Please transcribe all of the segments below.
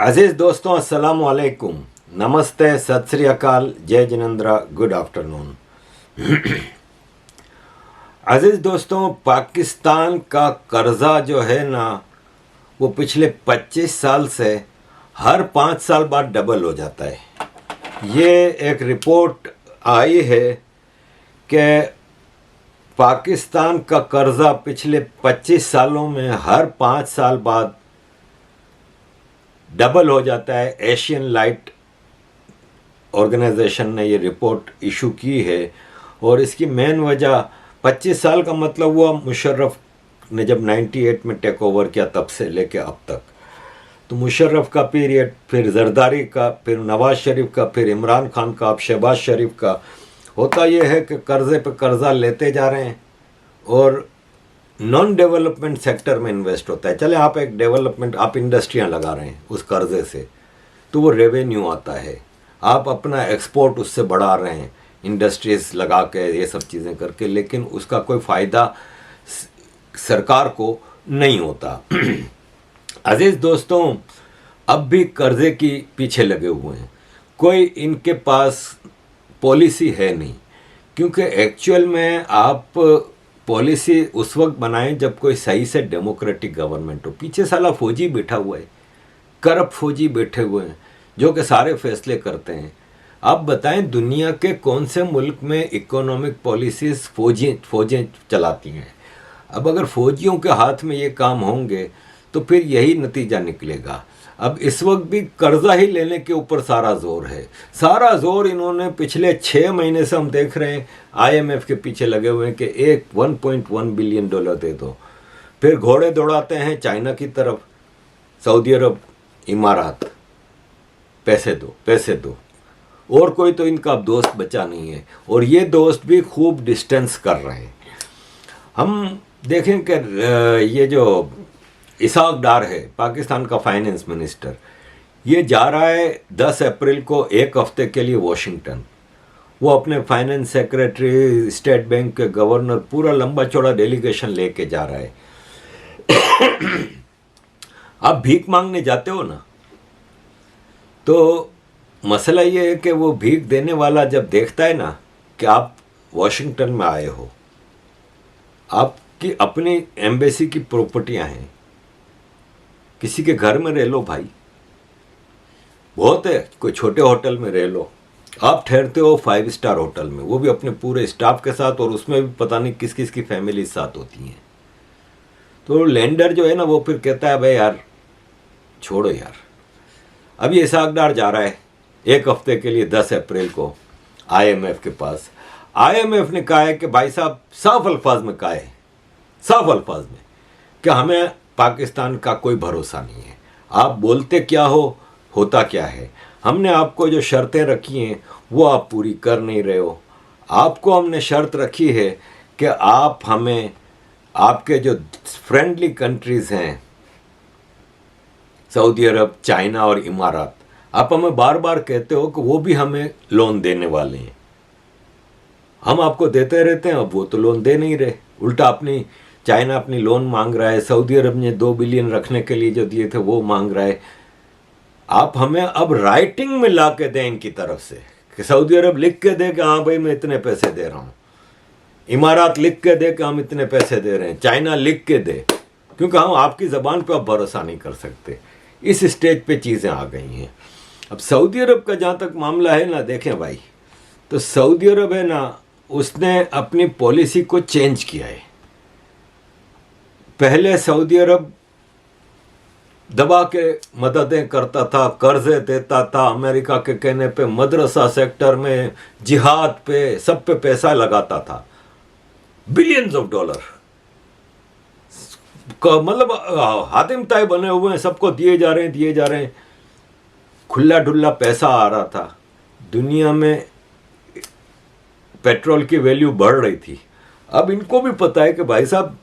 अजीज दोस्तों, अस्सलाम वालेकुम, नमस्ते, सत श्री अकाल, जय जिनेंद्र, गुड आफ्टरनून। अजीज दोस्तों, पाकिस्तान का कर्जा जो है ना, वो पिछले 25 साल से हर 5 साल बाद डबल हो जाता है। ये एक रिपोर्ट आई है कि पाकिस्तान का कर्जा पिछले 25 सालों में हर 5 साल बाद डबल हो जाता है। एशियन लाइट ऑर्गेनाइजेशन ने ये रिपोर्ट इशू की है और इसकी मेन वजह 25 साल का मतलब हुआ मुशर्रफ ने जब 98 में टेक ओवर किया तब से लेके अब तक। तो मुशर्रफ का पीरियड, फिर जरदारी का, फिर नवाज शरीफ का, फिर इमरान खान का, अब शहबाज शरीफ का। होता यह है कि कर्जे पे कर्जा लेते जा रहे हैं और नॉन डेवलपमेंट सेक्टर में इन्वेस्ट होता है। चले आप एक डेवलपमेंट, आप इंडस्ट्रियां लगा रहे हैं उस कर्जे से, तो वो रेवेन्यू आता है, आप अपना एक्सपोर्ट उससे बढ़ा रहे हैं इंडस्ट्रीज लगा के, ये सब चीज़ें करके, लेकिन उसका कोई फ़ायदा सरकार को नहीं होता। अजीज़ दोस्तों, अब भी कर्जे की पीछे लगे हुए हैं, कोई इनके पास पॉलिसी है नहीं, क्योंकि एक्चुअल में आप पॉलिसी उस वक्त बनाएं जब कोई सही से डेमोक्रेटिक गवर्नमेंट हो। पीछे साला फौजी बैठा हुआ है, करप्ट फौजी बैठे हुए हैं जो कि सारे फैसले करते हैं। आप बताएं दुनिया के कौन से मुल्क में इकोनॉमिक पॉलिसीज फौजें चलाती हैं? अब अगर फौजियों के हाथ में ये काम होंगे तो फिर यही नतीजा निकलेगा। अब इस वक्त भी कर्जा ही लेने के ऊपर सारा जोर है, सारा जोर इन्होंने पिछले 6 महीने से हम देख रहे हैं IMF के पीछे लगे हुए हैं कि 1.1 बिलियन डॉलर दे दो। फिर घोड़े दौड़ाते हैं चाइना की तरफ, सऊदी अरब, इमारात, पैसे दो पैसे दो, और कोई तो इनका अब दोस्त बचा नहीं है। और ये दोस्त भी खूब डिस्टेंस कर रहे हैं। हम देखें कि ये जो इसाक डार है, पाकिस्तान का फाइनेंस मिनिस्टर, ये जा रहा है 10 अप्रैल को 1 हफ्ते के लिए वॉशिंगटन। वो अपने फाइनेंस सेक्रेटरी, स्टेट बैंक के गवर्नर, पूरा लंबा चौड़ा डेलीगेशन लेके जा रहा है। आप भीख मांगने जाते हो ना, तो मसला ये है कि वो भीख देने वाला जब देखता है ना कि आप वॉशिंगटन में आए हो, आपकी अपनी एम्बेसी की प्रॉपर्टियां हैं, किसी के घर में रह लो भाई, बहुत है, कोई छोटे होटल में रह लो। आप ठहरते हो 5 स्टार होटल में, वो भी अपने पूरे स्टाफ के साथ, और उसमें भी पता नहीं किस किस की फैमिली साथ होती हैं। तो लेंडर जो है ना, वो फिर कहता है भाई यार छोड़ो यार। अब ये इसाक डार जा रहा है 1 हफ्ते के लिए 10 अप्रैल को IMF के पास। IMF ने कहा है कि भाई साहब, साफ अल्फाज में कहा है, साफ अल्फाज में, कि हमें पाकिस्तान का कोई भरोसा नहीं है। आप बोलते क्या हो, होता क्या है। हमने आपको जो शर्तें रखी हैं वो आप पूरी कर नहीं रहे हो। आपको हमने शर्त रखी है कि आप हमें, आपके जो फ्रेंडली कंट्रीज़ हैं सऊदी अरब, चाइना और इमारात, आप हमें बार बार कहते हो कि वो भी हमें लोन देने वाले हैं। हम आपको देते रहते हैं, अब वो तो लोन दे नहीं रहे, उल्टा अपनी चाइना अपनी लोन मांग रहा है, सऊदी अरब ने 2 बिलियन रखने के लिए जो दिए थे वो मांग रहा है। आप हमें अब राइटिंग में ला के दें इनकी तरफ से, कि सऊदी अरब लिख के दे कि हाँ भाई मैं इतने पैसे दे रहा हूँ, इमारात लिख के दे कि हम इतने पैसे दे रहे हैं, चाइना लिख के दे, क्योंकि हम आपकी ज़बान पे अब भरोसा नहीं कर सकते। इस स्टेज पे चीज़ें आ गई हैं। अब सऊदी अरब का जहाँ तक मामला है ना, देखें भाई, तो सऊदी अरब है ना, उसने अपनी पॉलिसी को चेंज किया है। पहले सऊदी अरब दबा के मददें करता था, कर्जे देता था, अमेरिका के कहने पे मदरसा सेक्टर में, जिहाद पे, सब पे पैसा लगाता था, बिलियंस ऑफ डॉलर का, मतलब हातिम ताई बने हुए हैं, सबको दिए जा रहे हैं, खुला डुल्ला पैसा आ रहा था। दुनिया में पेट्रोल की वैल्यू बढ़ रही थी। अब इनको भी पता है कि भाई साहब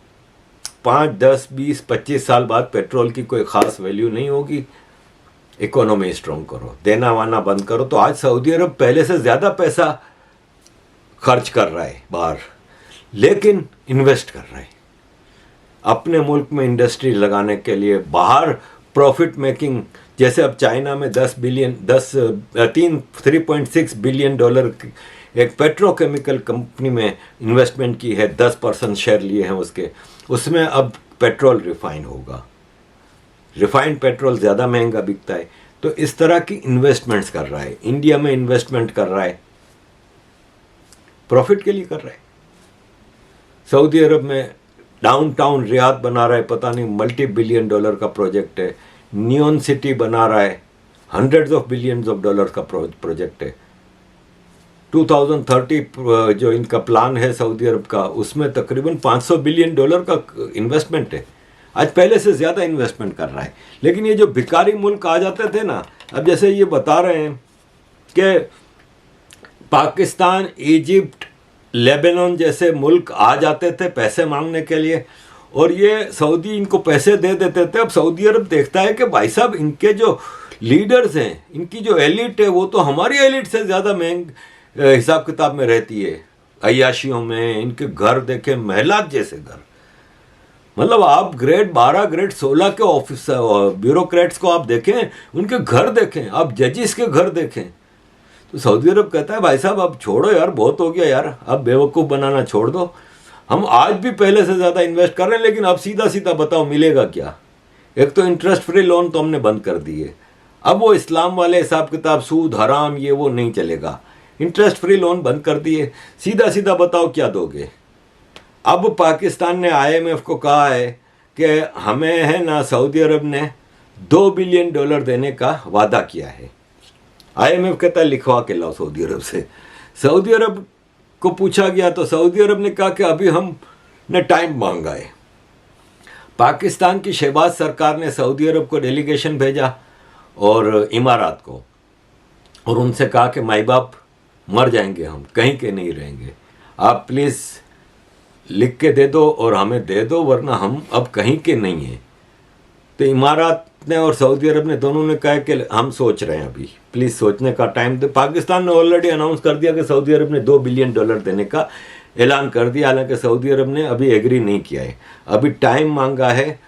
5, 10, 20, 25 साल बाद पेट्रोल की कोई ख़ास वैल्यू नहीं होगी। इकोनॉमी स्ट्रॉन्ग करो, देना वाना बंद करो। तो आज सऊदी अरब पहले से ज़्यादा पैसा खर्च कर रहा है बाहर, लेकिन इन्वेस्ट कर रहा है अपने मुल्क में इंडस्ट्री लगाने के लिए। बाहर प्रॉफिट मेकिंग जैसे अब चाइना में 3.6 बिलियन डॉलर एक पेट्रोकेमिकल कंपनी में इन्वेस्टमेंट की है, 10% शेयर लिए हैं उसके, उसमें अब पेट्रोल रिफाइन होगा, रिफाइंड पेट्रोल ज़्यादा महंगा बिकता है। तो इस तरह की इन्वेस्टमेंट्स कर रहा है, इंडिया में इन्वेस्टमेंट कर रहा है, प्रॉफिट के लिए कर रहा है। सऊदी अरब में डाउनटाउन रियाद बना रहा है, पता नहीं मल्टी बिलियन डॉलर का प्रोजेक्ट है। नियॉन सिटी बना रहा है, hundreds of billions of dollar का प्रोजेक्ट है। 2030 जो इनका प्लान है सऊदी अरब का, उसमें तकरीबन 500 बिलियन डॉलर का इन्वेस्टमेंट है। आज पहले से ज़्यादा इन्वेस्टमेंट कर रहा है। लेकिन ये जो भिखारी मुल्क आ जाते थे ना, अब जैसे ये बता रहे हैं कि पाकिस्तान, इजिप्ट, लेबनान जैसे मुल्क आ जाते थे पैसे मांगने के लिए, और ये सऊदी इनको पैसे दे देते थे। अब सऊदी अरब देखता है कि भाई साहब इनके जो लीडर्स हैं, इनकी जो एलिट है, वो तो हमारी एलिट से ज़्यादा महंगे हिसाब किताब में रहती है, अय्याशियों में। इनके घर देखें, महलात जैसे घर, मतलब आप ग्रेड 12, ग्रेड 16 के ऑफिस ब्यूरोक्रेट्स को आप देखें, उनके घर देखें, आप जजिस के घर देखें। तो सऊदी अरब कहता है भाई साहब अब छोड़ो यार, बहुत हो गया यार, अब बेवकूफ़ बनाना छोड़ दो। हम आज भी पहले से ज़्यादा इन्वेस्ट कर रहे हैं, लेकिन अब सीधा सीधा बताओ मिलेगा क्या। एक तो इंटरेस्ट फ्री लोन तो हमने बंद कर दिए, अब वो इस्लाम वाले हिसाब किताब, सूद हराम ये वो नहीं चलेगा। इंटरेस्ट फ्री लोन बंद कर दिए, सीधा सीधा बताओ क्या दोगे। अब पाकिस्तान ने IMF को कहा है कि हमें है ना, सऊदी अरब ने $2 बिलियन देने का वादा किया है। IMF कहता है लिखवा के लाओ सऊदी अरब से। सऊदी अरब को पूछा गया तो सऊदी अरब ने कहा कि अभी हमने टाइम मांगा है। पाकिस्तान की शहबाज सरकार ने सऊदी अरब को डेलीगेशन भेजा और इमारात को, और उनसे कहा कि माई बाप मर जाएंगे, हम कहीं के नहीं रहेंगे, आप प्लीज़ लिख के दे दो और हमें दे दो, वरना हम अब कहीं के नहीं हैं। तो इमारात ने और सऊदी अरब ने दोनों ने कहा कि हम सोच रहे हैं, अभी प्लीज़ सोचने का टाइम दे। पाकिस्तान ने ऑलरेडी अनाउंस कर दिया कि सऊदी अरब ने $2 बिलियन देने का ऐलान कर दिया, हालांकि सऊदी अरब ने अभी एग्री नहीं किया है, अभी टाइम मांगा है।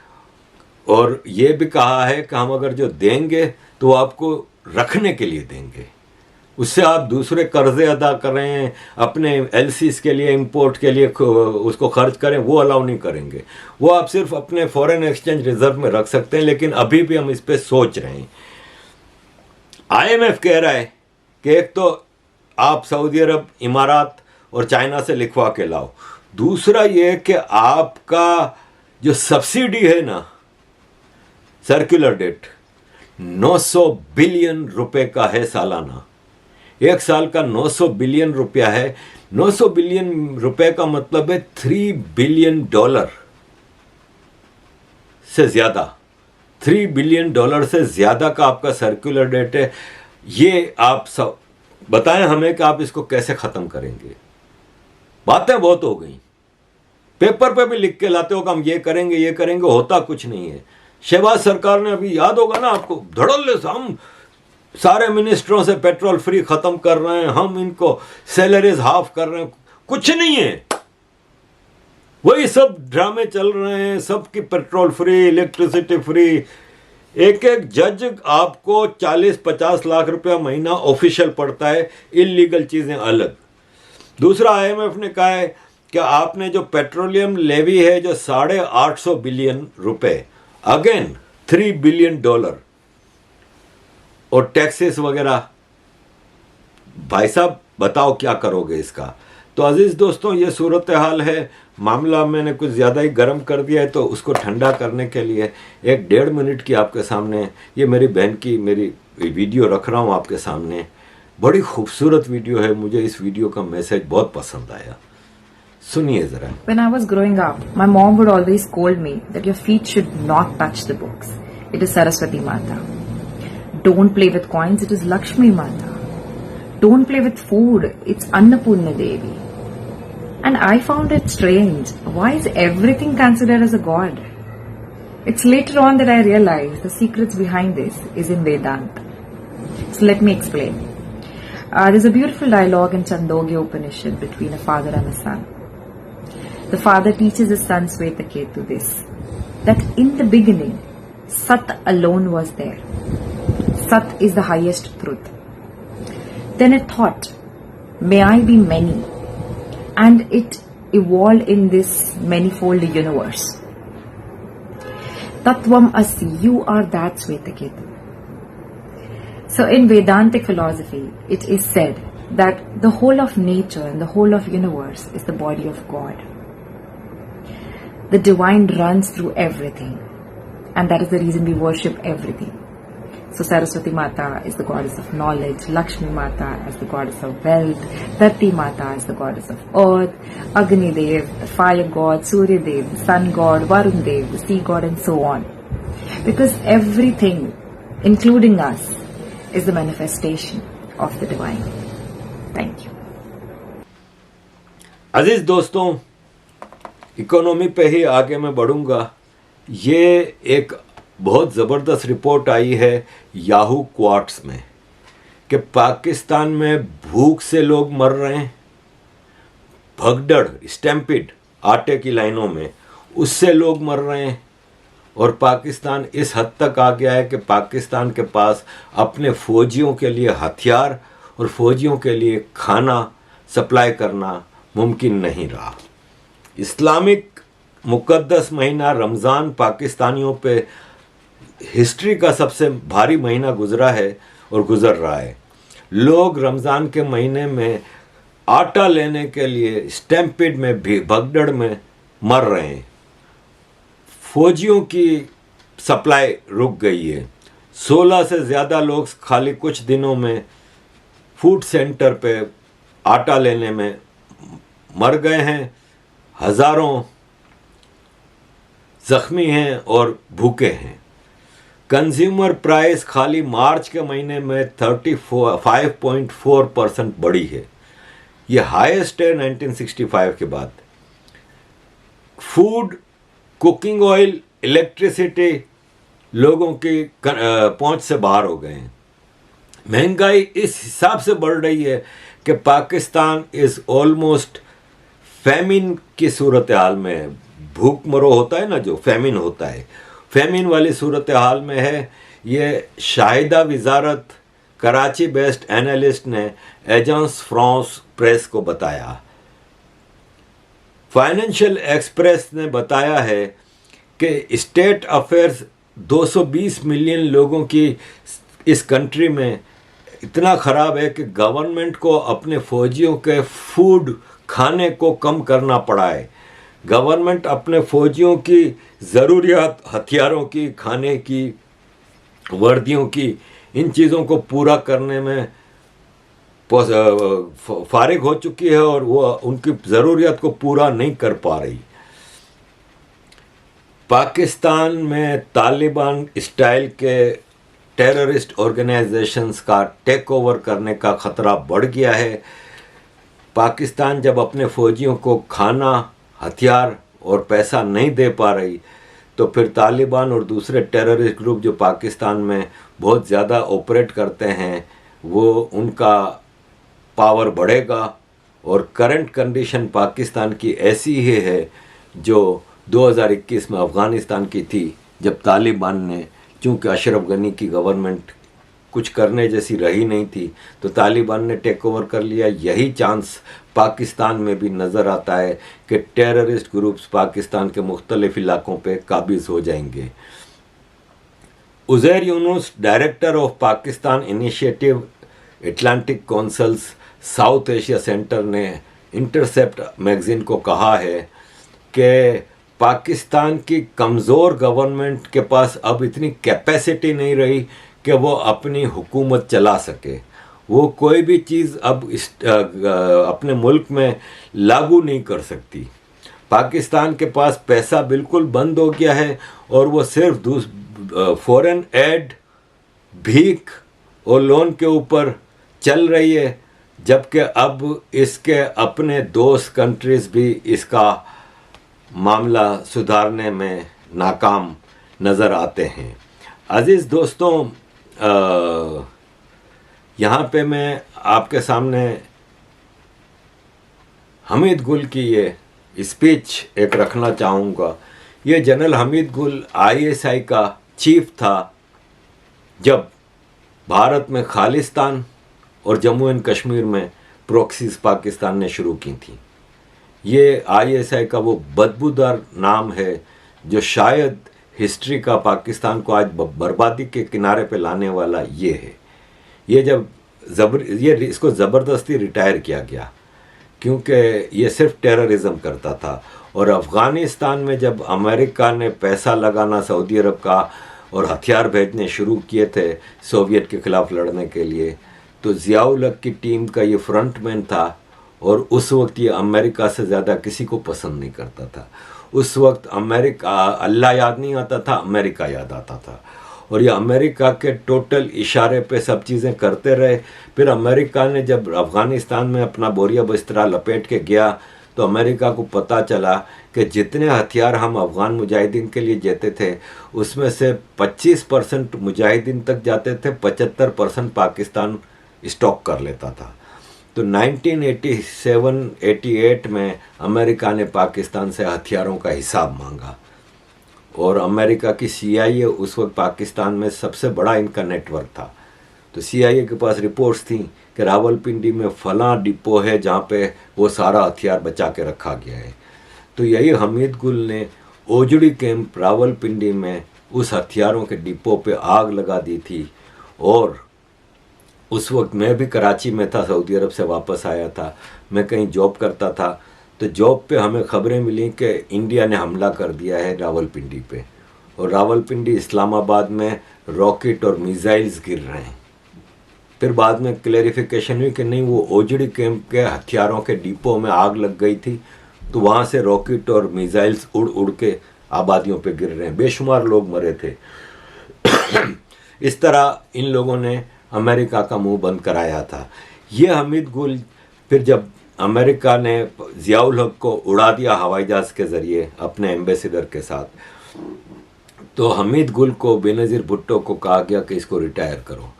और ये भी कहा है कि हम अगर जो देंगे तो वो आपको रखने के लिए देंगे, उससे आप दूसरे कर्जे अदा करें, अपने LCs के लिए, इंपोर्ट के लिए उसको खर्च करें, वो अलाउ नहीं करेंगे। वो आप सिर्फ अपने फॉरेन एक्सचेंज रिजर्व में रख सकते हैं, लेकिन अभी भी हम इस पे सोच रहे हैं। IMF कह रहा है कि एक तो आप सऊदी अरब, इमारात और चाइना से लिखवा के लाओ, दूसरा ये कि आपका जो सब्सिडी है ना, सर्कुलर डेट, 900 बिलियन रुपए का है सालाना, एक साल का 900 बिलियन रुपया है। 900 बिलियन रुपए का मतलब है $3 बिलियन से ज़्यादा, $3 बिलियन से ज़्यादा का आपका सर्कुलर डेट है। ये आप सब बताएं हमें कि आप इसको कैसे ख़त्म करेंगे। बातें बहुत हो गई, पेपर पे भी लिख के लाते हो कि हम ये करेंगे, होता कुछ नहीं है। शहबाज सरकार ने, अभी याद होगा ना आपको, धड़ल्ले से हम सारे मिनिस्टरों से पेट्रोल फ्री ख़त्म कर रहे हैं, हम इनको सैलरीज हाफ कर रहे हैं, कुछ नहीं है, वही सब ड्रामे चल रहे हैं, सबकी पेट्रोल फ्री, इलेक्ट्रिसिटी फ्री। एक एक जज आपको 40-50 लाख रुपया महीना ऑफिशियल पड़ता है, इलीगल चीज़ें अलग। दूसरा IMF ने कहा है कि आपने जो पेट्रोलियम लेवी है, जो 850 बिलियन रुपए, अगेन $3 बिलियन और टैक्सेस वगैरह, भाई साहब बताओ क्या करोगे इसका। तो अजीज़ दोस्तों, ये सूरत हाल है। मामला मैंने कुछ ज़्यादा ही गर्म कर दिया है, तो उसको ठंडा करने के लिए 1-1.5 मिनट की आपके सामने ये मेरी बहन की मेरी वीडियो रख रहा हूँ आपके सामने। बड़ी खूबसूरत वीडियो है, मुझे इस वीडियो का मैसेज बहुत पसंद आया, सुनिए ज़रा। When I was growing up, my mom would always scold me that your feet should not touch the books. It is Saraswati Mata. Don't play with coins, it is Lakshmi Mata. Don't play with food, it's Annapurna Devi. And I found it strange. Why is everything considered as a god? It's later on that I realized the secrets behind this is in Vedanta. So let me explain. There's a beautiful dialogue in Chandogya Upanishad between a father and a son. The father teaches his son Svetaketu this, that in the beginning, Sat alone was there. Sat is the highest truth. Then it thought, may I be many, and it evolved in this manifold universe. Tattvam Asi, you are that Swetaketu. So in Vedantic philosophy, it is said that the whole of nature and the whole of universe is the body of God. The divine runs through everything, and that is the reason we worship everything. So Saraswati Mata is the goddess of knowledge, Lakshmi Mata is the goddess of wealth, Datti Mata is the goddess of earth, Agni Dev, the fire god, Surya Dev, the sun god, Varun Dev, the sea god, and so on. Because everything, including us, is the manifestation of the divine. Thank you. अजीज दोस्तों, economy पे ही आगे मैं बढ़ूंगा। ये एक बहुत ज़बरदस्त report आई है Yahoo quartz में कि पाकिस्तान में भूख से लोग मर रहे हैं, भगदड़ स्टैम्पिड आटे की लाइनों में उससे लोग मर रहे हैं, और पाकिस्तान इस हद तक आ गया है कि पाकिस्तान के पास अपने फ़ौजियों के लिए हथियार और फ़ौजियों के लिए खाना सप्लाई करना मुमकिन नहीं रहा। इस्लामिक मुक़द्दस महीना रमज़ान पाकिस्तानियों पे हिस्ट्री का सबसे भारी महीना गुजरा है और गुजर रहा है। लोग रमज़ान के महीने में आटा लेने के लिए स्टैम्पिड में भी भगदड़ में मर रहे हैं। फौजियों की सप्लाई रुक गई है। 16 से ज़्यादा लोग खाली कुछ दिनों में फूड सेंटर पे आटा लेने में मर गए हैं। हज़ारों ज़ख्मी हैं और भूखे हैं। कंज्यूमर प्राइस खाली मार्च के महीने में 35.4% बढ़ी है। ये हाईएस्ट है 1965 के बाद। फूड, कुकिंग ऑयल, इलेक्ट्रिसिटी लोगों की पहुंच से बाहर हो गए हैं। महंगाई इस हिसाब से बढ़ रही है कि पाकिस्तान इज़ ऑलमोस्ट फैमिन की सूरत हाल में है। भूख मरो होता है ना, जो फैमिन होता है, फैमिन वाली सूरत हाल में है। ये शाहिदा वजारत कराची बेस्ड एनालिस्ट ने एजेंस फ्रांस प्रेस को बताया। फाइनेंशियल एक्सप्रेस ने बताया है कि स्टेट अफेयर्स 220 मिलियन लोगों की इस कंट्री में इतना ख़राब है कि गवर्नमेंट को अपने फौजियों के फूड खाने को कम करना पड़ा है। गवर्नमेंट अपने फौजियों की ज़रूरियात, हथियारों की, खाने की, वर्दियों की, इन चीज़ों को पूरा करने में फारिग हो चुकी है और वो उनकी ज़रूरियात को पूरा नहीं कर पा रही। पाकिस्तान में तालिबान स्टाइल के टेररिस्ट ऑर्गेनाइजेशंस का टेक ओवर करने का ख़तरा बढ़ गया है। पाकिस्तान जब अपने फ़ौजियों को खाना, हथियार और पैसा नहीं दे पा रही, तो फिर तालिबान और दूसरे टेररिस्ट ग्रुप जो पाकिस्तान में बहुत ज़्यादा ऑपरेट करते हैं, वो उनका पावर बढ़ेगा। और करंट कंडीशन पाकिस्तान की ऐसी ही है जो 2021 में अफ़गानिस्तान की थी, जब तालिबान ने, चूँकि अशरफ गनी की गवर्नमेंट कुछ करने जैसी रही नहीं थी, तो तालिबान ने टेक ओवर कर लिया। यही चांस पाकिस्तान में भी नज़र आता है कि टेररिस्ट ग्रुप्स पाकिस्तान के मुख्तलिफ इलाकों पे काबिज हो जाएंगे। Uzair Yunus, director of Pakistan initiative Atlantic councils south Asia centre, ने इंटरसेप्ट मैगज़ीन को कहा है कि पाकिस्तान की कमज़ोर गवर्नमेंट के पास अब इतनी कैपेसिटी नहीं रही कि वो अपनी हुकूमत चला सके। वो कोई भी चीज़ अब अपने मुल्क में लागू नहीं कर सकती। पाकिस्तान के पास पैसा बिल्कुल बंद हो गया है और वो सिर्फ फॉरेन एड, भीख और लोन के ऊपर चल रही है, जबकि अब इसके अपने दोस्त कंट्रीज़ भी इसका मामला सुधारने में नाकाम नज़र आते हैं। अज़ीज़ दोस्तों, यहाँ पे मैं आपके सामने हमीद गुल की ये स्पीच एक रखना चाहूँगा। ये जनरल हमीद गुल ISI का चीफ था जब भारत में खालिस्तान और जम्मू एंड कश्मीर में प्रॉक्सीज पाकिस्तान ने शुरू की थी। ये आईएसआई का वो बदबूदार नाम है जो शायद हिस्ट्री का पाकिस्तान को आज बर्बादी के किनारे पे लाने वाला ये है। ये जब इसको ज़बरदस्ती रिटायर किया गया क्योंकि ये सिर्फ टेररिज्म करता था। और अफ़गानिस्तान में जब अमेरिका ने पैसा लगाना सऊदी अरब का और हथियार भेजने शुरू किए थे सोवियत के ख़िलाफ़ लड़ने के लिए, तो ज़ियाउल हक की टीम का ये फ्रंटमैन था और उस वक्त ये अमेरिका से ज़्यादा किसी को पसंद नहीं करता था। उस वक्त अमेरिका अल्लाह याद नहीं आता था, अमेरिका याद आता था। और ये अमेरिका के टोटल इशारे पे सब चीज़ें करते रहे। फिर अमेरिका ने जब अफ़गानिस्तान में अपना बोरिया बिस्तरा लपेट के गया तो अमेरिका को पता चला कि जितने हथियार हम अफ़गान मुजाहिदीन के लिए देते थे उसमें से 25% मुजाहिदीन तक जाते थे, 75% पाकिस्तान स्टॉक कर लेता था। तो 1987-88 में अमेरिका ने पाकिस्तान से हथियारों का हिसाब मांगा और अमेरिका की CIA उस वक्त पाकिस्तान में सबसे बड़ा इनका नेटवर्क था। तो CIA के पास रिपोर्ट्स थी कि रावलपिंडी में फलां डिपो है जहाँ पे वो सारा हथियार बचा के रखा गया है। तो यही हमीद गुल ने ओजड़ी कैंप रावलपिंडी में उस हथियारों के डिपो पे आग लगा दी थी। और उस वक्त मैं भी कराची में था, सऊदी अरब से वापस आया था, मैं कहीं जॉब करता था। तो जॉब पे हमें खबरें मिली कि इंडिया ने हमला कर दिया है रावलपिंडी पे और रावलपिंडी इस्लामाबाद में रॉकेट और मिसाइल्स गिर रहे हैं। फिर बाद में क्लैरिफिकेशन हुई कि नहीं, वो ओजड़ी कैंप के हथियारों के डिपो में आग लग गई थी, तो वहाँ से रॉकेट और मिसाइल्स उड़ उड़ के आबादियों पे गिर रहे हैं, बेशुमार लोग मरे थे। इस तरह इन लोगों ने अमेरिका का मुंह बंद कराया था। ये हमीद गुल फिर जब अमेरिका ने ज़ियाउल हक को उड़ा दिया हवाई जहाज़ के ज़रिए अपने एम्बेसडर के साथ, तो हमीद गुल को बेनज़ीर भुट्टो को कहा गया कि इसको रिटायर करो।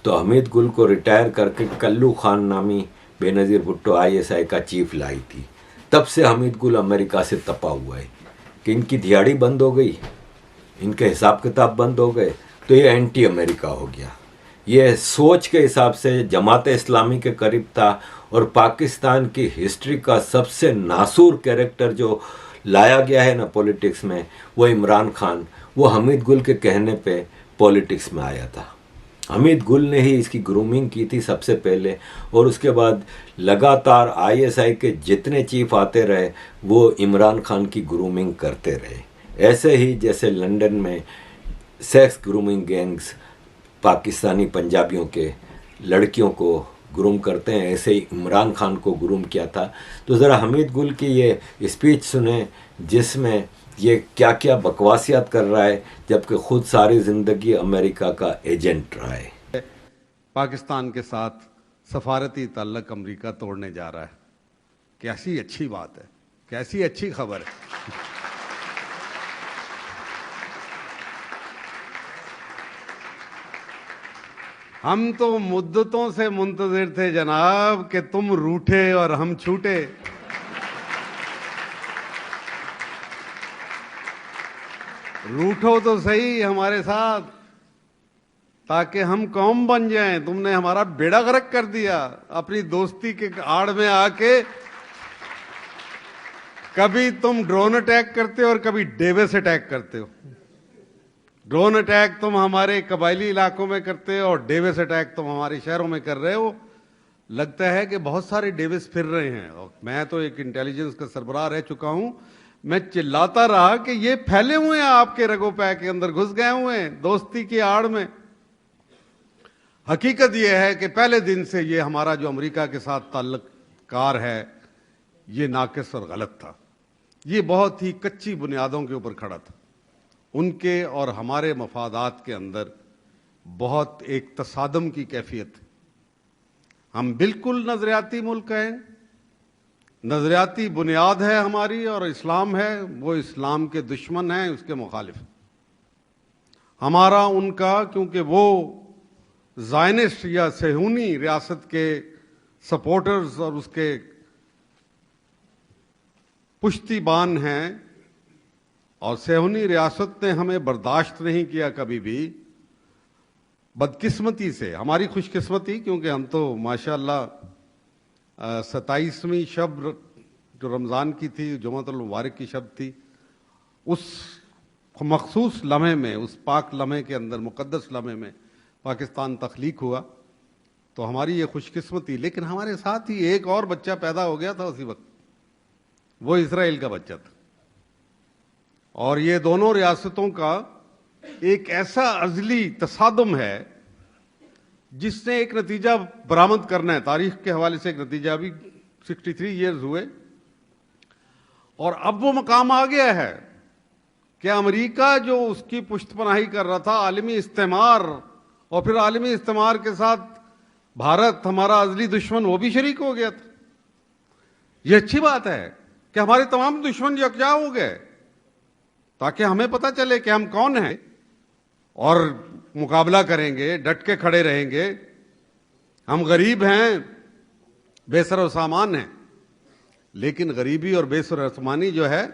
तो हमीद गुल को रिटायर करके कल्लू खान नामी बेनज़ीर भुट्टो ISI का चीफ लाई थी। तब से हमीद गुल अमेरिका से तपा हुआ है कि इनकी दिहाड़ी बंद हो गई, इनके हिसाब किताब बंद हो गए, तो ये एंटी अमेरिका हो गया। ये सोच के हिसाब से जमात इस्लामी के करीब था और पाकिस्तान की हिस्ट्री का सबसे नासूर कैरेक्टर जो लाया गया है ना पॉलिटिक्स में, वो इमरान खान, वो हमीद गुल के कहने पे पॉलिटिक्स में आया था। हमीद गुल ने ही इसकी ग्रूमिंग की थी सबसे पहले और उसके बाद लगातार ISI के जितने चीफ आते रहे वो इमरान खान की ग्रूमिंग करते रहे। ऐसे ही जैसे लंदन में सेक्स ग्रूमिंग गैंग्स पाकिस्तानी पंजाबियों के लड़कियों को ग्रूम करते हैं, ऐसे ही इमरान खान को ग्रूम किया था। तो ज़रा हमीद गुल की ये स्पीच सुने जिसमें ये क्या क्या बकवासियत कर रहा है, जबकि खुद सारी ज़िंदगी अमेरिका का एजेंट रहा है। पाकिस्तान के साथ सफारती ताल्लुक अमेरिका तोड़ने जा रहा है। कैसी अच्छी बात है, कैसी अच्छी खबर है। हम तो मुद्दतों से मुंतजिर थे जनाब कि तुम रूठे और हम छूटे। रूठो तो सही हमारे साथ ताकि हम कौम बन जाएं। तुमने हमारा बेड़ा गर्क कर दिया अपनी दोस्ती के आड़ में आके। कभी तुम ड्रोन अटैक करते हो और कभी डेविस अटैक करते हो। ड्रोन अटैक तुम हमारे कबायली इलाकों में करते हो और डेविस अटैक तुम हमारे शहरों में कर रहे हो। लगता है कि बहुत सारे डेविस फिर रहे हैं और मैं तो एक इंटेलिजेंस का सरबराह रह चुका हूं। मैं चिल्लाता रहा कि ये फैले हुए हैं आपके रगो पै के अंदर, घुस गए हुए हैं दोस्ती की आड़ में। हकीकत यह है कि पहले दिन से ये हमारा जो अमेरिका के साथ ताल्लुकार है ये नाकिस और गलत था। ये बहुत ही कच्ची बुनियादों के ऊपर खड़ा था। उनके और हमारे मफादात के अंदर बहुत एक तसादम की कैफियत है। हम बिल्कुल नजरियाती मुल्क हैं, नजरियाती बुनियाद है हमारी, और इस्लाम है वो इस्लाम के दुश्मन हैं, उसके मुखालिफ। हमारा उनका, क्योंकि वो ज़ायनिस्ट या सेहूनी रियासत के सपोर्टर्स और उसके पुश्तीबान हैं, और सेहूनी रियासत ने हमें बर्दाश्त नहीं किया कभी भी। बदकिस्मती से, हमारी खुशकिस्मती, क्योंकि हम तो माशाअल्लाह 27वीं शब जो रमज़ान की थी, जुमातुल मुबारक की शब थी, उस मखसूस लम्हे में, उस पाक लम्हे के अंदर, मुक़द्दस लम्हे में पाकिस्तान तख्लीक हुआ, तो हमारी ये खुशकिस्मती। लेकिन हमारे साथ ही एक और बच्चा पैदा हो गया था उसी वक्त, वो इजराइल का बच्चा था। और ये दोनों रियासतों का एक ऐसा अजली तसादुम है जिसने एक नतीजा बरामद करना है। तारीख के हवाले से एक नतीजा, अभी 63 ईयर्स हुए और अब वो मकाम आ गया है कि अमेरिका जो उसकी पुश्तपनाही कर रहा था, आलमी इस्तेमार, और फिर आलमी इस्तेमार के साथ भारत, हमारा अजली दुश्मन, वो भी शरीक हो गया था। ये अच्छी बात है कि हमारे तमाम दुश्मन यकजा हो गए, ताकि हमें पता चले कि हम कौन हैं और मुकाबला करेंगे, डट के खड़े रहेंगे। हम गरीब हैं, बेसर सामान हैं, लेकिन गरीबी और बेसर सामानी जो है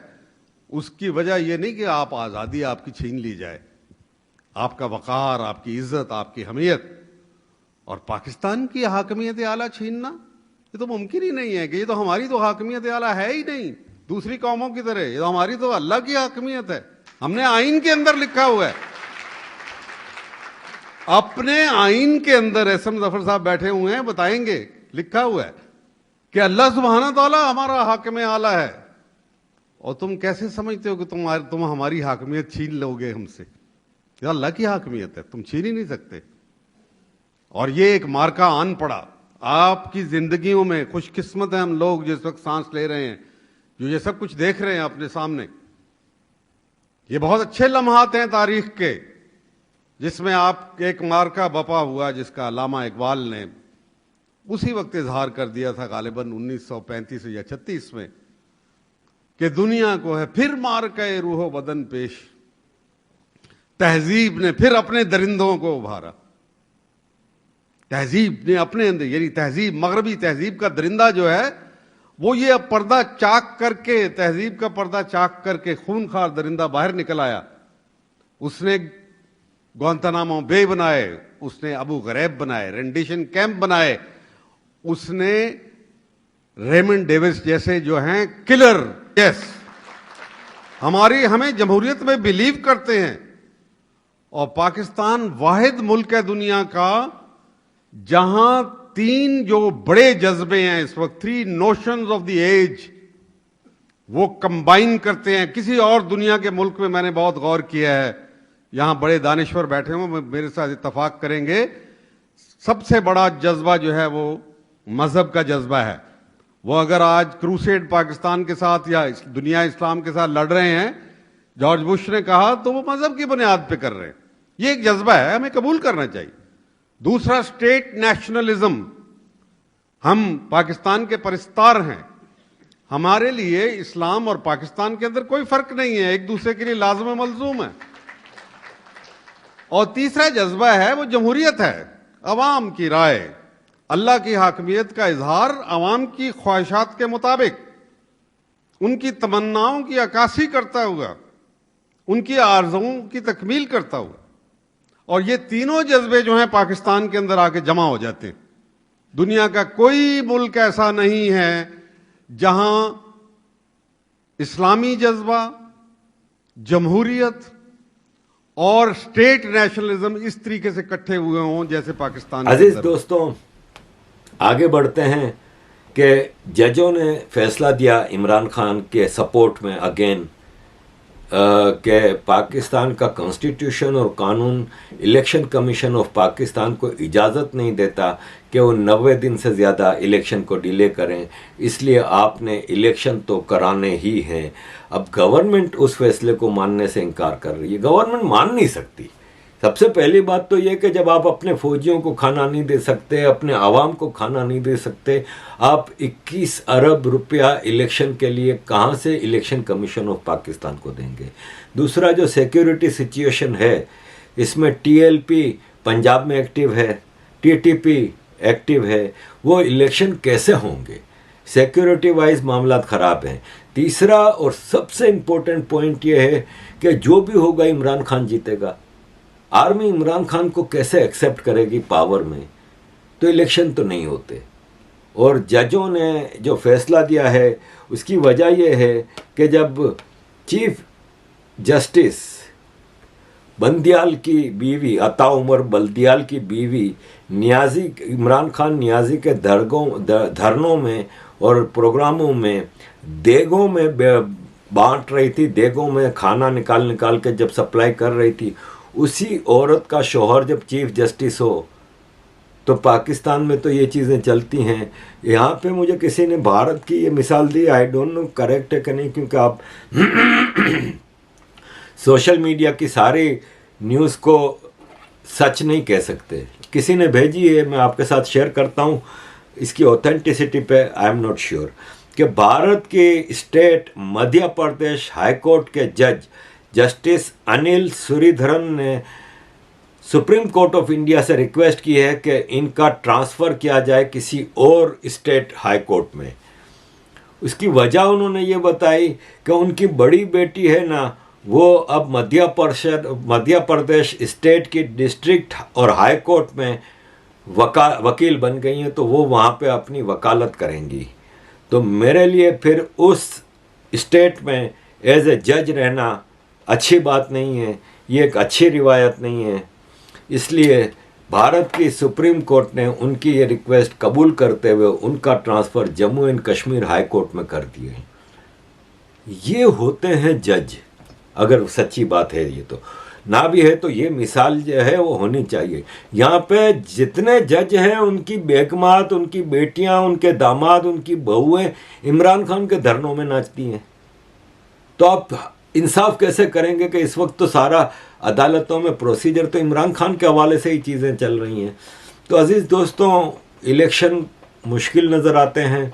उसकी वजह यह नहीं कि आप आज़ादी आपकी छीन ली जाए, आपका वक़ार, आपकी इज्जत, आपकी हमीयत और पाकिस्तान की हाकमियत आला छीनना, ये तो मुमकिन ही नहीं है कि ये तो हमारी तो हाकमियत आला है ही नहीं दूसरी कौमों की तरह। ये तो हमारी तो अल्लाह की हाकमियत है, हमने आइन के अंदर लिखा हुआ है, अपने आइन के अंदर। एसएम जफर साहब बैठे हुए हैं, बताएंगे, लिखा हुआ है कि अल्लाह सुब्हाना तआला हमारा हाकिम आला है। और तुम कैसे समझते हो कि तुम हमारी हाकमियत छीन लोगे हमसे? ये अल्लाह की हाकमियत है, तुम छीन ही नहीं सकते। और ये एक मार्का आन पड़ा आपकी जिंदगियों में। खुशकिस्मत है हम लोग जिस वक्त सांस ले रहे हैं, जो ये सब कुछ देख रहे हैं अपने सामने। ये बहुत अच्छे लम्हात हैं तारीख के, जिसमें आप एक मार्का बपा हुआ जिसका अल्लामा इकबाल ने उसी वक्त इजहार कर दिया था, गालिबन 1935 या 36 में, कि दुनिया को है फिर मार्का रूहो बदन पेश, तहजीब ने फिर अपने दरिंदों को उभारा। तहजीब ने अपने अंदर, यानी तहजीब, मगरबी तहजीब का दरिंदा जो है वो ये अब पर्दा चाक करके, तहजीब का पर्दा चाक करके खूनखार दरिंदा बाहर निकल आया। उसने ग्वांतानामो बे बनाए, उसने अबू गरैब बनाए, रेंडिशन कैंप बनाए, उसने रेमंड डेविस जैसे जो हैं किलर। यस, हमें जमहूरियत में बिलीव करते हैं। और पाकिस्तान वाहिद मुल्क है दुनिया का जहां तीन जो बड़े जज्बे हैं इस वक्त, 3 नोशंस ऑफ द एज, वो कंबाइन करते हैं। किसी और दुनिया के मुल्क में मैंने बहुत गौर किया है, यहां बड़े दानिश्वर बैठे हुए मेरे साथ इत्तफाक करेंगे, सबसे बड़ा जज्बा जो है वो मजहब का जज्बा है। वो अगर आज क्रूसेड पाकिस्तान के साथ या दुनिया इस्लाम के साथ लड़ रहे हैं, जॉर्ज बुश ने कहा, तो वो मजहब की बुनियाद पे कर रहे हैं। ये एक जज्बा है, हमें कबूल करना चाहिए। दूसरा, स्टेट नेशनलिज्म। हम पाकिस्तान के परिस्तार हैं, हमारे लिए इस्लाम और पाकिस्तान के अंदर कोई फर्क नहीं है, एक दूसरे के लिए लाज़िम मलजूम है। और तीसरा जज्बा है वो जमहूरियत है, अवाम की राय, अल्लाह की हाकमियत का इजहार अवाम की ख्वाहिशात के मुताबिक, उनकी तमन्नाओं की अक्कासी करता हुआ, उनकी आरज़ुओं की तकमील करता हुआ। और ये तीनों जज्बे जो हैं पाकिस्तान के अंदर आके जमा हो जाते हैं। दुनिया का कोई मुल्क ऐसा नहीं है जहां इस्लामी जज्बा, जमहूरियत और स्टेट नेशनलिज्म इस तरीके से इकट्ठे हुए हों जैसे पाकिस्तान। अजीज दोस्तों, आगे बढ़ते हैं कि जजों ने फैसला दिया इमरान खान के सपोर्ट में अगेन कि पाकिस्तान का कॉन्स्टिट्यूशन और कानून इलेक्शन कमीशन ऑफ पाकिस्तान को इजाज़त नहीं देता कि वो 90 दिन से ज़्यादा इलेक्शन को डिले करें, इसलिए आपने इलेक्शन तो कराने ही हैं। अब गवर्नमेंट उस फैसले को मानने से इनकार कर रही है। गवर्नमेंट मान नहीं सकती। सबसे पहली बात तो यह कि जब आप अपने फौजियों को खाना नहीं दे सकते, अपने आवाम को खाना नहीं दे सकते, आप 21 अरब रुपया इलेक्शन के लिए कहाँ से इलेक्शन कमीशन ऑफ पाकिस्तान को देंगे। दूसरा, जो सिक्योरिटी सिचुएशन है, इसमें टीएलपी पंजाब में एक्टिव है, टीटीपी एक्टिव है, वो इलेक्शन कैसे होंगे? सिक्योरिटी वाइज मामला ख़राब हैं। तीसरा और सबसे इम्पोर्टेंट पॉइंट ये है कि जो भी होगा इमरान खान जीतेगा। आर्मी इमरान खान को कैसे एक्सेप्ट करेगी पावर में? तो इलेक्शन तो नहीं होते। और जजों ने जो फैसला दिया है उसकी वजह यह है कि जब चीफ जस्टिस बंदियाल की बीवी अता उमर बल्दियाल की बीवी नियाजी इमरान खान नियाजी के धरनों में और प्रोग्रामों में देगों में बांट रही थी, देगों में खाना निकाल निकाल के जब सप्लाई कर रही थी, उसी औरत का शौहर जब चीफ जस्टिस हो तो पाकिस्तान में तो ये चीज़ें चलती हैं। यहाँ पे मुझे किसी ने भारत की ये मिसाल दी, आई डोंट नो करेक्ट है कि नहीं, क्योंकि आप सोशल मीडिया की सारी न्यूज़ को सच नहीं कह सकते। किसी ने भेजी है, मैं आपके साथ शेयर करता हूँ, इसकी ऑथेंटिसिटी पे आई एम नॉट श्योर, कि भारत के state Madhya Pradesh high court के जज जस्टिस अनिल सूरीधरन ने सुप्रीम कोर्ट ऑफ इंडिया से रिक्वेस्ट की है कि इनका ट्रांसफ़र किया जाए किसी और स्टेट हाई कोर्ट में। उसकी वजह उन्होंने ये बताई कि उनकी बड़ी बेटी है ना, वो अब मध्य प्रदेश स्टेट की डिस्ट्रिक्ट और हाई कोर्ट में वकील बन गई हैं, तो वो वहाँ पे अपनी वकालत करेंगी। तो मेरे लिए फिर उस स्टेट में एज ए जज रहना अच्छी बात नहीं है, ये एक अच्छी रिवायत नहीं है। इसलिए भारत की सुप्रीम कोर्ट ने उनकी ये रिक्वेस्ट कबूल करते हुए उनका transfer Jammu and Kashmir high court में कर दिए। ये होते हैं जज, अगर सच्ची बात है ये, तो ना भी है तो ये मिसाल जो है वो होनी चाहिए। यहाँ पे जितने जज हैं उनकी बेगमात, उनकी बेटियाँ, उनके दामाद, उनकी बहुएं इमरान खान के धरनों में नाचती हैं। तो आप इंसाफ कैसे करेंगे कि इस वक्त तो सारा अदालतों में प्रोसीजर तो इमरान खान के हवाले से ही चीज़ें चल रही हैं। तो अजीज़ दोस्तों, इलेक्शन मुश्किल नज़र आते हैं।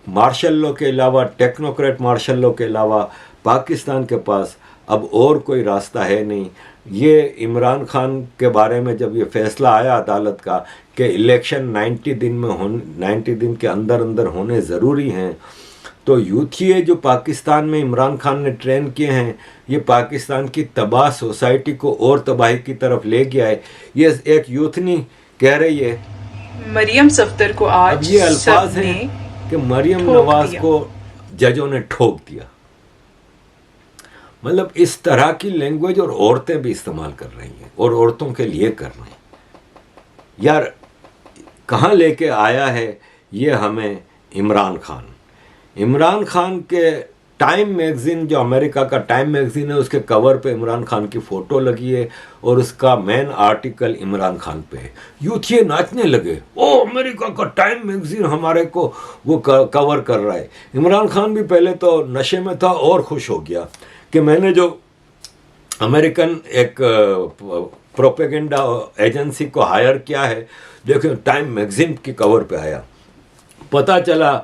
मार्शल लॉ के अलावा, टेक्नोक्रेट मार्शल लॉ के अलावा पाकिस्तान के पास अब और कोई रास्ता है नहीं। ये इमरान खान के बारे में जब ये फैसला आया अदालत का कि इलेक्शन 90 दिन के अंदर अंदर होने ज़रूरी हैं, तो यूथिए जो पाकिस्तान में इमरान खान ने ट्रेन किए हैं, ये पाकिस्तान की तबाह सोसाइटी को और तबाही की तरफ ले गया है। ये एक यूथनी कह रही है, मरियम सफ्दर को आज अब ये अल्फाज हैं कि मरियम नवाज को जजों ने ठोक दिया। मतलब इस तरह की लैंग्वेज और औरतें भी इस्तेमाल कर रही हैं और औरतों के लिए कर रही हैं। यार कहाँ लेके आया है ये हमें इमरान खान के टाइम मैगज़ीन, जो अमेरिका का टाइम मैगज़ीन है, उसके कवर पे इमरान खान की फ़ोटो लगी है और उसका मेन आर्टिकल इमरान खान पे है। यूथ ये नाचने लगे, ओ अमेरिका का टाइम मैगज़ीन हमारे को वो कवर कर रहा है। इमरान खान भी पहले तो नशे में था और खुश हो गया कि मैंने जो अमेरिकन एक प्रोपेगेंडा एजेंसी को हायर किया है, देखो टाइम मैगज़ीन की कवर पे आया। पता चला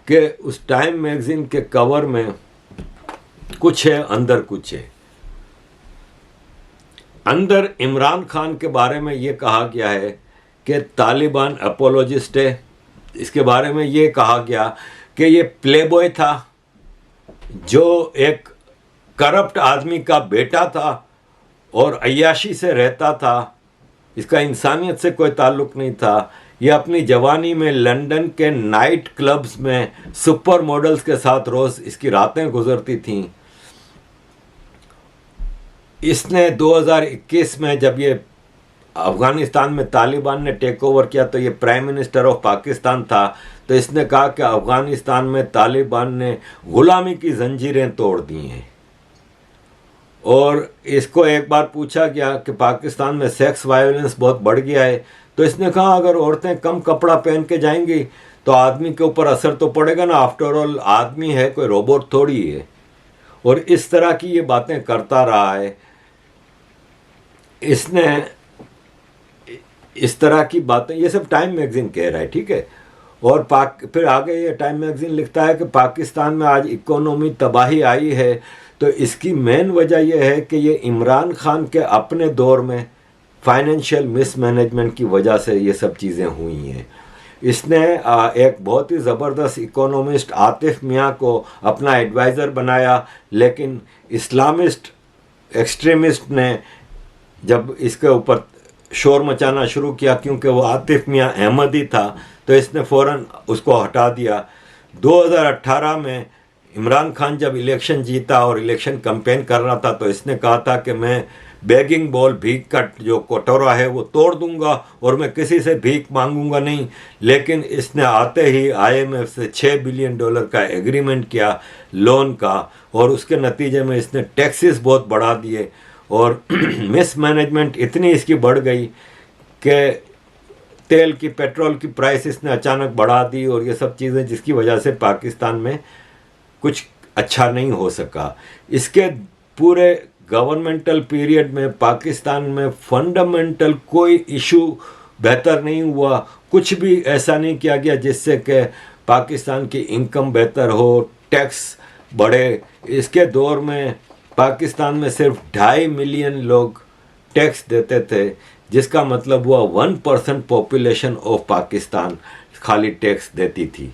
कि उस टाइम मैगज़ीन के कवर में कुछ है, अंदर कुछ है। अंदर इमरान खान के बारे में ये कहा गया है कि तालिबान अपोलोजिस्ट है। इसके बारे में ये कहा गया कि ये प्लेबॉय था, जो एक करप्ट आदमी का बेटा था और अय्याशी से रहता था, इसका इंसानियत से कोई ताल्लुक़ नहीं था। ये अपनी जवानी में लंदन के नाइट क्लब्स में सुपर मॉडल्स के साथ रोज़ इसकी रातें गुजरती थीं। इसने 2021 में जब ये अफ़गानिस्तान में तालिबान ने टेक ओवर किया तो ये प्राइम मिनिस्टर ऑफ पाकिस्तान था, तो इसने कहा कि अफ़गानिस्तान में तालिबान ने ग़ुलामी की जंजीरें तोड़ दी हैं। और इसको एक बार पूछा गया कि पाकिस्तान में सेक्स वायलेंस बहुत बढ़ गया है, तो इसने कहा अगर औरतें कम कपड़ा पहन के जाएंगी तो आदमी के ऊपर असर तो पड़ेगा ना, आफ्टर ऑल आदमी है, कोई रोबोट थोड़ी है। और इस तरह की ये बातें करता रहा है। इसने इस तरह की बातें, ये सब टाइम मैगज़ीन कह रहा है, ठीक है। और फिर आगे ये टाइम मैगज़ीन लिखता है कि पाकिस्तान में आज इकोनॉमी तबाही आई है, तो इसकी मेन वजह यह है कि ये इमरान खान के अपने दौर में फाइनेंशियल मिसमैनेजमेंट की वजह से ये सब चीज़ें हुई हैं। इसने एक बहुत ही ज़बरदस्त इकोनॉमिस्ट आतिफ मियाँ को अपना एडवाइज़र बनाया, लेकिन इस्लामिस्ट एक्सट्रीमिस्ट ने जब इसके ऊपर शोर मचाना शुरू किया, क्योंकि वो आतिफ मियां अहमदी था, तो इसने फ़ौरन उसको हटा दिया। 2018 में इमरान खान जब इलेक्शन जीता और इलेक्शन कैंपेन कर रहा था, तो इसने कहा था कि मैं बेगिंग बॉल, भीख का जो कटोरा है वो तोड़ दूंगा और मैं किसी से भीख मांगूंगा नहीं। लेकिन इसने आते ही IMF से $6 बिलियन का एग्रीमेंट किया लोन का, और उसके नतीजे में इसने टैक्सेस बहुत बढ़ा दिए और मिसमैनेजमेंट इतनी इसकी बढ़ गई कि तेल की, पेट्रोल की प्राइस इसने अचानक बढ़ा दी, और ये सब चीज़ें जिसकी वजह से पाकिस्तान में कुछ अच्छा नहीं हो सका। इसके पूरे गवर्नमेंटल पीरियड में पाकिस्तान में फंडामेंटल कोई इशू बेहतर नहीं हुआ, कुछ भी ऐसा नहीं किया गया जिससे कि पाकिस्तान की इनकम बेहतर हो, टैक्स बढ़े। इसके दौर में पाकिस्तान में सिर्फ 2.5 मिलियन लोग टैक्स देते थे, जिसका मतलब हुआ 1% पॉपुलेशन ऑफ पाकिस्तान खाली टैक्स देती थी।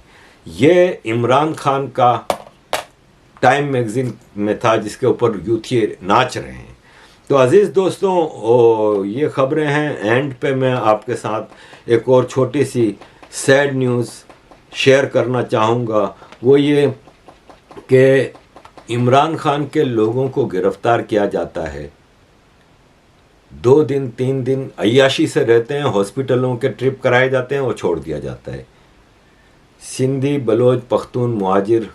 ये इमरान खान का टाइम मैगजीन में था, जिसके ऊपर यूथ ये नाच रहे हैं। तो अजीज़ दोस्तों, ये खबरें हैं। एंड पे मैं आपके साथ एक और छोटी सी सैड न्यूज़ शेयर करना चाहूँगा। वो ये कि इमरान खान के लोगों को गिरफ्तार किया जाता है, 2 दिन 3 दिन अय्याशी से रहते हैं, हॉस्पिटलों के ट्रिप कराए जाते हैं और छोड़ दिया जाता है। सिंधी, बलोच, पख्तून, मुहाजिर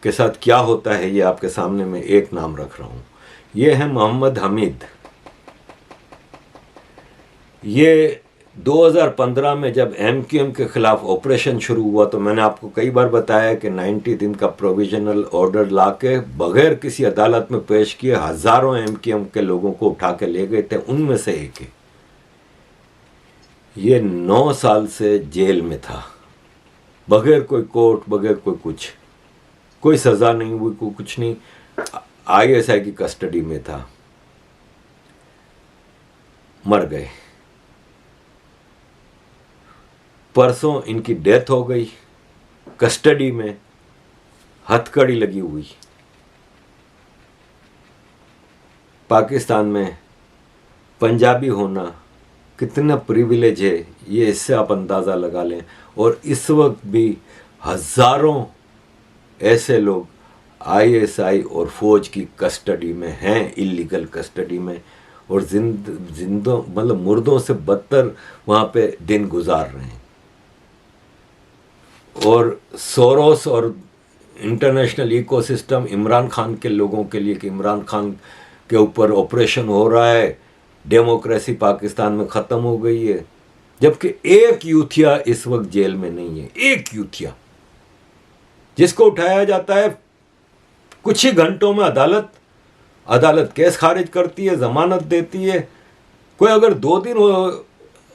के साथ क्या होता है, ये आपके सामने मैं एक नाम रख रहा हूँ। ये है मोहम्मद हमीद। ये 2015 में जब MQM के खिलाफ ऑपरेशन शुरू हुआ, तो मैंने आपको कई बार बताया कि 90 दिन का प्रोविजनल ऑर्डर लाके बगैर किसी अदालत में पेश किए हजारों MQM के लोगों को उठा के ले गए थे। उनमें से एक है, ये 9 साल से जेल में था, बगैर कोई कोर्ट, बगैर कोई सज़ा नहीं हुई, कोई कुछ नहीं। ISI की कस्टडी में था, मर गए। परसों इनकी डेथ हो गई, कस्टडी में हथकड़ी लगी हुई। पाकिस्तान में पंजाबी होना कितना प्रिविलेज है, ये इससे आप अंदाज़ा लगा लें। और इस वक्त भी हज़ारों ऐसे लोग ISI और फौज की कस्टडी में हैं, इलीगल कस्टडी में, और जिंदों मतलब मुर्दों से बदतर वहाँ पे दिन गुजार रहे हैं। और सोरोस और इंटरनेशनल इकोसिस्टम इमरान खान के लोगों के लिए कि इमरान खान के ऊपर ऑपरेशन हो रहा है, डेमोक्रेसी पाकिस्तान में ख़त्म हो गई है, जबकि एक यूथिया इस वक्त जेल में नहीं है। एक यूथिया जिसको उठाया जाता है, कुछ ही घंटों में अदालत केस खारिज करती है, जमानत देती है। कोई अगर 2 दिन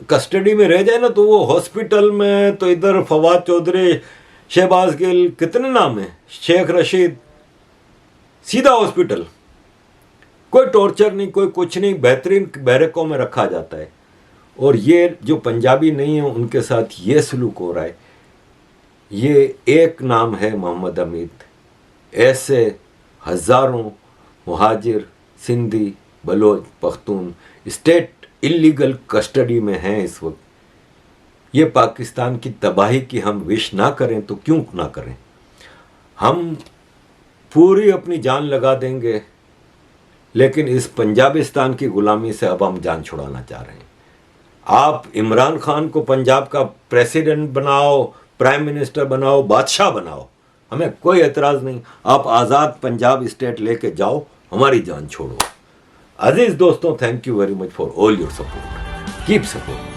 कस्टडी में रह जाए ना, तो वो हॉस्पिटल में, तो इधर फवाद चौधरी, शहबाज गिल, कितने नाम है, शेख रशीद, सीधा हॉस्पिटल, कोई टॉर्चर नहीं, कोई कुछ नहीं, बेहतरीन बैरकों में रखा जाता है। और ये जो पंजाबी नहीं है उनके साथ ये सलूक हो रहा है। ये एक नाम है मोहम्मद हमीद, ऐसे हज़ारों Muhajir, Sindhi, Baloch, Pakhtun state illegal custody में हैं इस वक्त। ये पाकिस्तान की तबाही की हम विश ना करें तो क्यों ना करें, हम पूरी अपनी जान लगा देंगे, लेकिन इस पंजाबिस्तान की गुलामी से अब हम जान छुड़ाना चाह रहे हैं। आप इमरान खान को पंजाब का प्रेसिडेंट बनाओ, प्राइम मिनिस्टर बनाओ, बादशाह बनाओ, हमें कोई एतराज़ नहीं। आप आज़ाद पंजाब स्टेट लेके जाओ, हमारी जान छोड़ो। अजीज़ दोस्तों, thank you very much for all your support, keep support.